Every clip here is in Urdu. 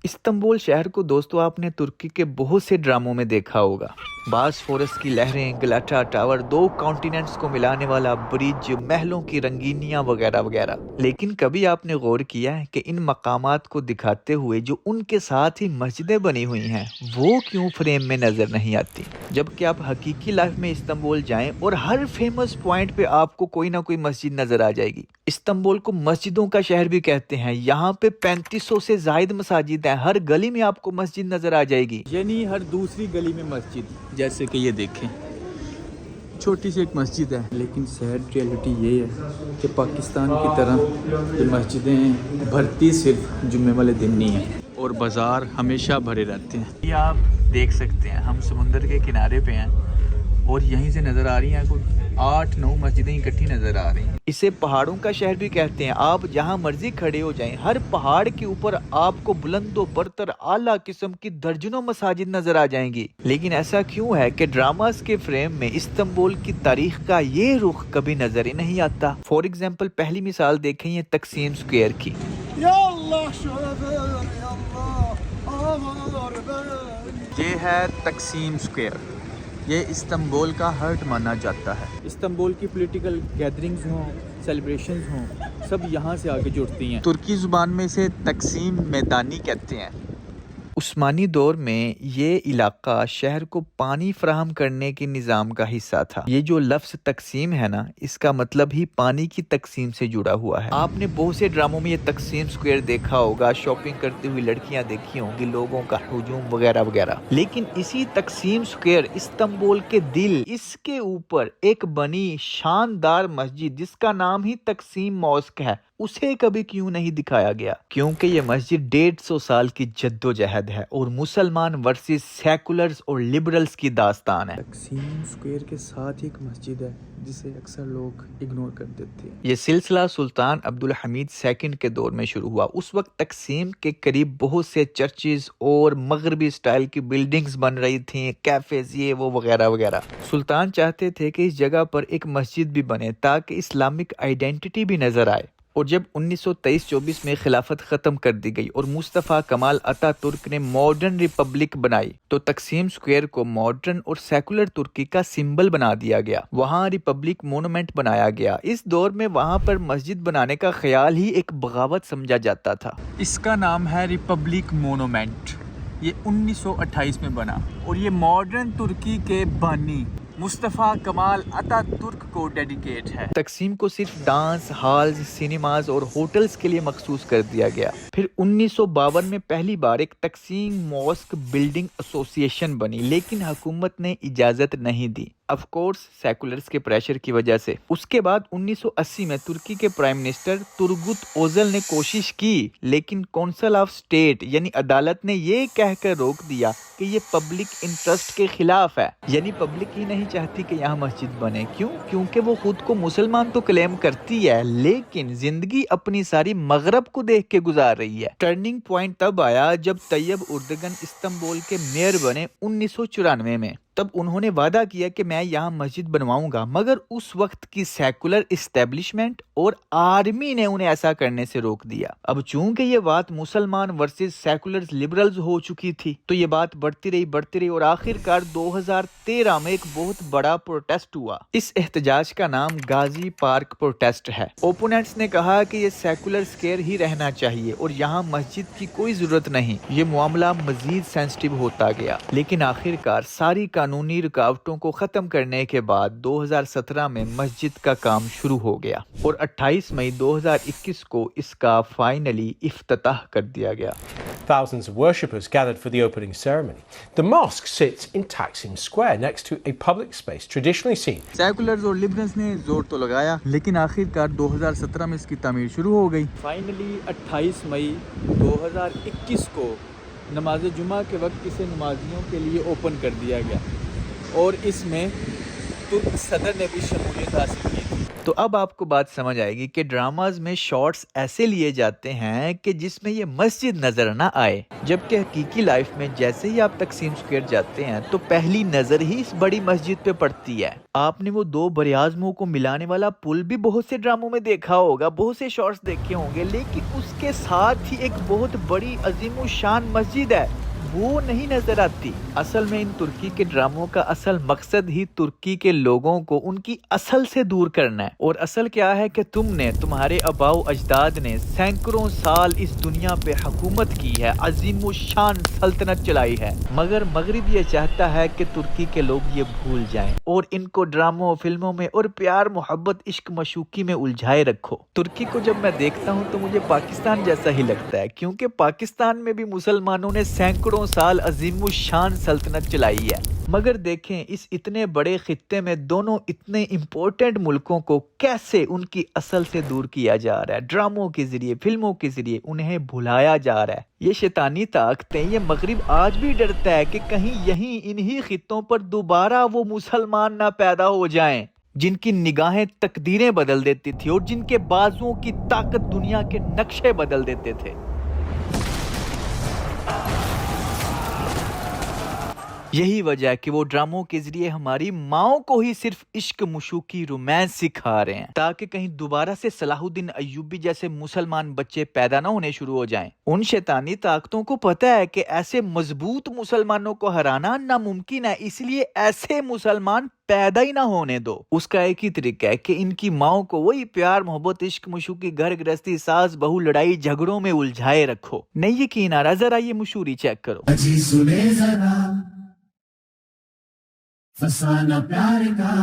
استنبول شہر کو دوستو آپ نے ترکی کے بہت سے ڈراموں میں دیکھا ہوگا۔ باسفورس کی لہریں، گلاٹا ٹاور، دو کانٹیننٹس کو ملانے والا برج، محلوں کی رنگینیاں وغیرہ وغیرہ۔ لیکن کبھی آپ نے غور کیا ہے کہ ان مقامات کو دکھاتے ہوئے جو ان کے ساتھ ہی مسجدیں بنی ہوئی ہیں وہ کیوں فریم میں نظر نہیں آتی؟ جبکہ آپ حقیقی لائف میں استنبول جائیں اور ہر فیمس پوائنٹ پہ آپ کو کوئی نہ کوئی مسجد نظر آ جائے گی۔ استنبول کو مسجدوں کا شہر بھی کہتے ہیں۔ یہاں پہ 3500 سے زائد مساجد ہیں، ہر گلی میں آپ کو مسجد نظر آ جائے گی، یعنی ہر دوسری گلی میں مسجد۔ جیسے کہ یہ دیکھیں، چھوٹی سی ایک مسجد ہے، لیکن سیڈ ریئلٹی یہ ہے کہ پاکستان کی طرح یہ مسجدیں بھرتی صرف جمعے والے دن نہیں ہیں، اور بازار ہمیشہ بھرے رہتے ہیں۔ یہ آپ دیکھ سکتے ہیں، ہم سمندر کے کنارے پہ ہیں اور یہیں سے نظر آ رہی ہیں کوئی 8-9 مسجدیں اکٹھی نظر آ رہی ہیں۔ اسے پہاڑوں کا شہر بھی کہتے ہیں۔ آپ جہاں مرضی کھڑے ہو جائیں، ہر پہاڑ کے اوپر آپ کو بلند و برتر اعلیٰ قسم کی درجنوں مساجد نظر آ جائیں گی۔ لیکن ایسا کیوں ہے کہ ڈراماز کے فریم میں استنبول کی تاریخ کا یہ رخ کبھی نظر ہی نہیں آتا؟ فار ایگزامپل پہلی مثال دیکھیں یہ تقسیم اسکوائر کی۔ یہ ہے تقسیم اسکوائر، یہ استنبول کا ہرٹ مانا جاتا ہے۔ استنبول کی پولیٹیکل گیدرنگز ہوں، سیلیبریشنز ہوں، سب یہاں سے آگے جڑتی ہیں۔ ترکی زبان میں اسے تقسیم میدانی کہتے ہیں۔ عثمانی دور میں یہ علاقہ شہر کو پانی فراہم کرنے کے نظام کا حصہ تھا۔ یہ جو لفظ تقسیم ہے نا، اس کا مطلب ہی پانی کی تقسیم سے جڑا ہوا ہے۔ آپ نے بہت سے ڈراموں میں یہ تقسیم اسکوائر دیکھا ہوگا، شاپنگ کرتی ہوئی لڑکیاں دیکھی ہوں گی، لوگوں کا ہجوم وغیرہ وغیرہ۔ لیکن اسی تقسیم اسکوائر استنبول کے دل، اس کے اوپر ایک بنی شاندار مسجد جس کا نام ہی تقسیم ماسک ہے، اسے کبھی کیوں نہیں دکھایا گیا؟ کیونکہ یہ مسجد 150 سال کی جدوجہد ہے اور مسلمان ورسز سیکولرز اور لبرلز کی داستان ہے۔ تقسیم اسکوائر کے ساتھ ایک مسجد ہے جسے اکثر لوگ اگنور کر دیتے ہیں۔ یہ سلسلہ سلطان عبدالحمید سیکنڈ کے دور میں شروع ہوا۔ اس وقت تقسیم کے قریب بہت سے چرچز اور مغربی سٹائل کی بلڈنگز بن رہی تھیں، کیفیز، یہ وہ وغیرہ وغیرہ۔ سلطان چاہتے تھے کہ اس جگہ پر ایک مسجد بھی بنے تاکہ اسلامک آئیڈینٹی بھی نظر آئے۔ اور جب 1923-24 میں خلافت ختم کر دی گئی اور مصطفیٰ کمال اتا ترک نے ماڈرن ریپبلک بنائی تو تقسیم اسکوائر کو ماڈرن اور سیکولر ترکی کا سمبل بنا دیا گیا۔ وہاں ریپبلک مونومنٹ بنایا گیا۔ اس دور میں وہاں پر مسجد بنانے کا خیال ہی ایک بغاوت سمجھا جاتا تھا۔ اس کا نام ہے ریپبلک مونومنٹ۔ یہ 1928 میں بنا اور یہ ماڈرن ترکی کے بانی مصطفیٰ کمال اتا ترک کو ڈیڈیکیٹ ہے۔ تقسیم کو صرف ڈانس ہالز، سینماز اور ہوٹلز کے لیے مخصوص کر دیا گیا۔ پھر 1952 میں پہلی بار ایک تقسیم ماسک بلڈنگ ایسوسی ایشن بنی، لیکن حکومت نے اجازت نہیں دی، آف کورس سیکولرز کے پریشر کی وجہ سے۔ اس کے بعد 1980 میں ترکی کے پرائم منسٹر تورگت اوزل نے کوشش کی، لیکن کونسل آف اسٹیٹ یعنی عدالت نے یہ کہہ کر روک دیا کہ یہ پبلک انٹرسٹ کے خلاف ہے، یعنی پبلک ہی نہیں چاہتی کہ یہاں مسجد بنے۔ کیوں؟ کیونکہ وہ خود کو مسلمان تو کلیم کرتی ہے، لیکن زندگی اپنی ساری مغرب کو دیکھ کے گزار رہی ہے۔ ٹرننگ پوائنٹ تب آیا جب طیب اردگن استنبول کے میئر بنے 1994 میں۔ تب انہوں نے وعدہ کیا کہ میں یہاں مسجد بنواؤں گا، مگر اس وقت کی سیکولر اسٹیبلشمنٹ اور آرمی نے انہیں ایسا کرنے سے روک دیا۔ اب چونکہ یہ بات مسلمان ورسز سیکولرز لبرلز ہو چکی تھی تو یہ بات بڑھتی رہی اور آخرکار 2013 میں ایک بہت بڑا پروٹیسٹ ہوا۔ اس احتجاج کا نام غازی پارک پروٹیسٹ ہے۔ اوپوننٹس نے کہا کہ یہ سیکولر اسکیئر ہی رہنا چاہیے اور یہاں مسجد کی کوئی ضرورت نہیں۔ یہ معاملہ مزید سینسٹیو ہوتا گیا، لیکن آخرکار ساری قانونی رکاوٹوں کو ختم کرنے کے بعد 2017 میں مسجد کا کام شروع ہو گیا اور 28 مئی 2021 کو اس کا فائنلی افتتاح کر دیا گیا۔ Thousands of worshippers gathered for the opening ceremony. The mosque sits in Taksim Square next to a public space traditionally seen. Seculars اور لبرلز نے زور تو لگایا، لیکن آخرکار 2017 میں اس کی تعمیر شروع ہو گئی۔ فائنلی 28 مئی 2021 کو نماز جمعہ کے وقت اسے نمازیوں کے لیے اوپن کر دیا گیا اور اس میں ترک صدر نے بھی شمولیت حاصل کی تھی۔ تو اب آپ کو بات سمجھ آئے گی کہ ڈراماز میں شارٹس ایسے لیے جاتے ہیں کہ جس میں یہ مسجد نظر نہ آئے، جبکہ حقیقی لائف میں جیسے ہی آپ تقسیم اسکوائر جاتے ہیں تو پہلی نظر ہی اس بڑی مسجد پہ پڑتی ہے۔ آپ نے وہ دو براعظموں کو ملانے والا پل بھی بہت سے ڈراموں میں دیکھا ہوگا، بہت سے شارٹس دیکھے ہوں گے، لیکن اس کے ساتھ ہی ایک بہت بڑی عظیم الشان مسجد ہے، وہ نہیں نظر آتی۔ اصل میں ان ترکی کے ڈراموں کا اصل مقصد ہی ترکی کے لوگوں کو ان کی اصل سے دور کرنا ہے۔ اور اصل کیا ہے کہ تمہارے آباء و اجداد نے سینکڑوں سال اس دنیا پہ حکومت کی ہے، عظیم الشان سلطنت چلائی ہے، مگر مغرب یہ چاہتا ہے کہ ترکی کے لوگ یہ بھول جائیں اور ان کو ڈراموں فلموں میں اور پیار محبت عشق مشوقی میں الجھائے رکھو۔ ترکی کو جب میں دیکھتا ہوں تو مجھے پاکستان جیسا ہی لگتا ہے، کیونکہ پاکستان میں بھی مسلمانوں نے سینکڑوں سال عظیم الشان سلطنت چلائی ہے، مگر دیکھیں اس اتنے بڑے خطے میں دونوں اتنے امپورٹنٹ ملکوں کو کیسے ان کی اصل سے دور کیا جا رہا ہے، ڈراموں کے ذریعے، فلموں کے ذریعے انہیں بھلایا جا رہا ہے۔ یہ شیطانی طاقتیں، یہ مغرب آج بھی ڈرتا ہے کہ کہیں یہیں انہی خطوں پر دوبارہ وہ مسلمان نہ پیدا ہو جائیں جن کی نگاہیں تقدیریں بدل دیتی تھی اور جن کے بازوؤں کی طاقت دنیا کے نقشے بدل دیتے تھے۔ یہی وجہ ہے کہ وہ ڈراموں کے ذریعے ہماری ماؤں کو ہی صرف عشق مشوقی رومانس سکھا رہے ہیں، تاکہ کہیں دوبارہ سے صلاح الدین ایوبی جیسے مسلمان بچے پیدا نہ ہونے شروع ہو جائیں۔ ان شیطانی طاقتوں کو پتہ ہے کہ ایسے مضبوط مسلمانوں کو ہرانا ناممکن ہے، اس لیے ایسے مسلمان پیدا ہی نہ ہونے دو۔ اس کا ایک ہی طریقہ ہے کہ ان کی ماؤں کو وہی پیار محبت عشق مشوقی گھر گرہستی ساس بہو لڑائی جھگڑوں میں الجھائے رکھو۔ نہیں یقین آ رہا؟ ذرا یہ مشہوری چیک کرو۔ فسانہ پیار کا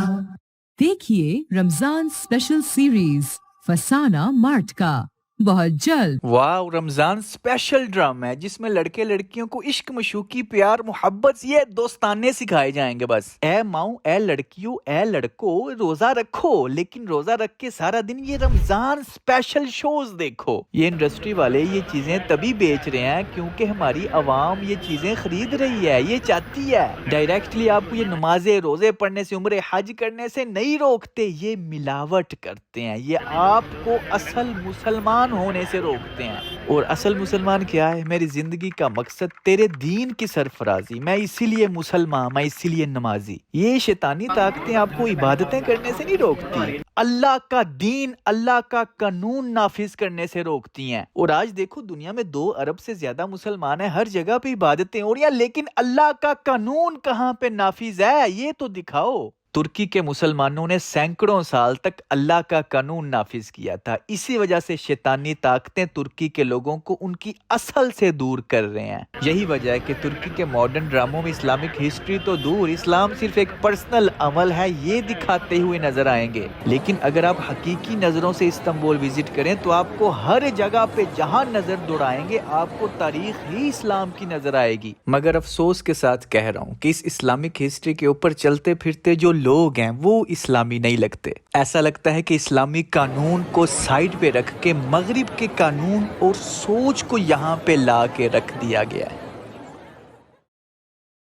دیکھیے رمضان اسپیشل سیریز فسانہ مارٹ کا بہت جلد۔ واو، رمضان اسپیشل ڈرامہ ہے جس میں لڑکے لڑکیوں کو عشق مشوقی پیار محبت یہ دوستانے سکھائے جائیں گے۔ بس اے ماؤں، اے لڑکیوں، اے لڑکوں، روزہ رکھو، لیکن روزہ رکھ کے سارا دن یہ رمضان اسپیشل شوز دیکھو۔ یہ انڈسٹری والے یہ چیزیں تبھی بیچ رہے ہیں کیونکہ ہماری عوام یہ چیزیں خرید رہی ہے، یہ چاہتی ہے۔ ڈائریکٹلی آپ کو یہ نمازیں روزے پڑھنے سے، عمرے حج کرنے سے نہیں روکتے، یہ ملاوٹ کرتے ہیں، یہ آپ کو اصل مسلمان ہونے سے روکتے ہیں۔ اور اصل مسلمان کیا ہے؟ میری زندگی کا مقصد تیرے دین کی سرفرازی، میں اسی لیے مسلمان، میں اسی لیے نمازی۔ یہ شیطانی طاقتیں آپ کو عبادتیں کرنے سے نہیں روکتی، اللہ کا دین، اللہ کا قانون نافذ کرنے سے روکتی ہیں۔ اور آج دیکھو دنیا میں 2 ارب سے زیادہ مسلمان ہیں، ہر جگہ پہ عبادتیں ہو رہی ہیں، لیکن اللہ کا قانون کہاں پہ نافذ ہے یہ تو دکھاؤ۔ ترکی کے مسلمانوں نے سینکڑوں سال تک اللہ کا قانون نافذ کیا تھا، اسی وجہ سے شیطانی طاقتیں ترکی کے لوگوں کو ان کی اصل سے دور کر رہے ہیں۔ یہی وجہ ہے کہ ترکی کے ماڈرن ڈراموں میں اسلامک ہسٹری تو دور، اسلام صرف ایک پرسنل عمل ہے یہ دکھاتے ہوئے نظر آئیں گے۔ لیکن اگر آپ حقیقی نظروں سے استنبول وزٹ کریں تو آپ کو ہر جگہ پہ جہاں نظر دوڑائیں گے آپ کو تاریخ ہی اسلام کی نظر آئے گی۔ مگر افسوس کے ساتھ کہہ رہا ہوں کہ اس اسلامک ہسٹری کے اوپر چلتے پھرتے جو لوگ ہیں وہ اسلامی نہیں لگتے۔ ایسا لگتا ہے کہ اسلامی قانون کو سائیڈ پہ رکھ کے مغرب کے قانون اور سوچ کو یہاں پہ لا کے رکھ دیا گیا ہے۔